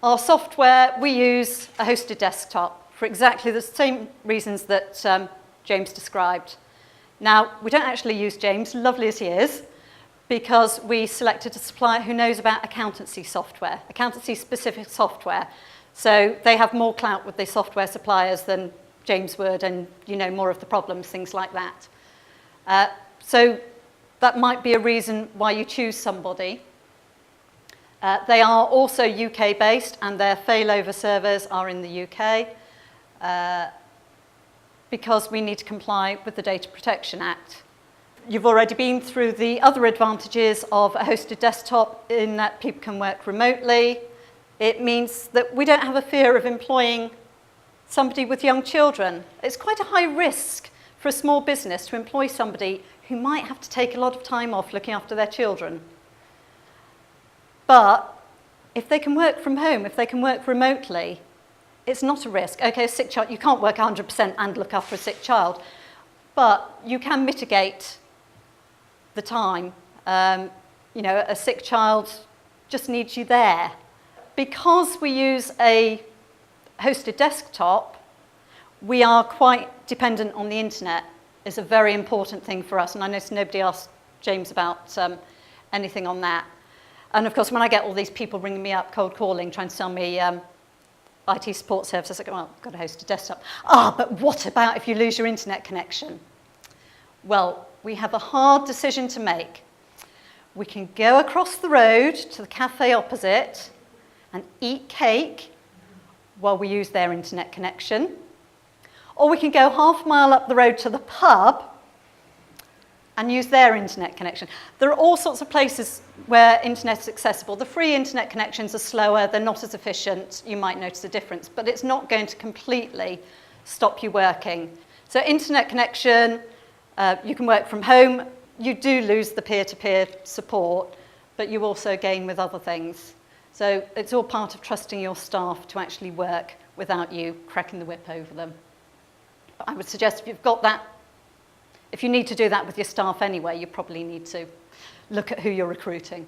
Our software, we use a hosted desktop for exactly the same reasons that James described. Now, we don't actually use James, lovely as he is, because we selected a supplier who knows about accountancy software, accountancy-specific software. So they have more clout with the software suppliers than James would, and you know more of the problems, things like that. So that might be a reason why you choose somebody. They are also UK-based, and their failover servers are in the UK because we need to comply with the Data Protection Act. You've already been through the other advantages of a hosted desktop in that people can work remotely. It means that we don't have a fear of employing somebody with young children. It's quite a high risk for a small business to employ somebody who might have to take a lot of time off looking after their children. But if they can work from home, if they can work remotely, it's not a risk. Okay, a sick child, you can't work 100% and look after a sick child, but you can mitigate the time. You know, a sick child just needs you there. Because we use a hosted desktop, we are quite dependent on the internet. It's a very important thing for us, and I noticed nobody asked James about anything on that. And of course, when I get all these people ringing me up, cold calling, trying to sell me IT support services, I go, well, I've got a hosted desktop. But what about if you lose your internet connection? Well, we have a hard decision to make. We can go across the road to the cafe opposite and eat cake while we use their internet connection. Or we can go half a mile up the road to the pub and use their internet connection. There are all sorts of places where internet is accessible. The free internet connections are slower, they're not as efficient, you might notice a difference, but it's not going to completely stop you working. So internet connection, you can work from home, you do lose the peer-to-peer support, but you also gain with other things. So it's all part of trusting your staff to actually work without you cracking the whip over them. But I would suggest if you've got that, if you need to do that with your staff anyway, you probably need to look at who you're recruiting.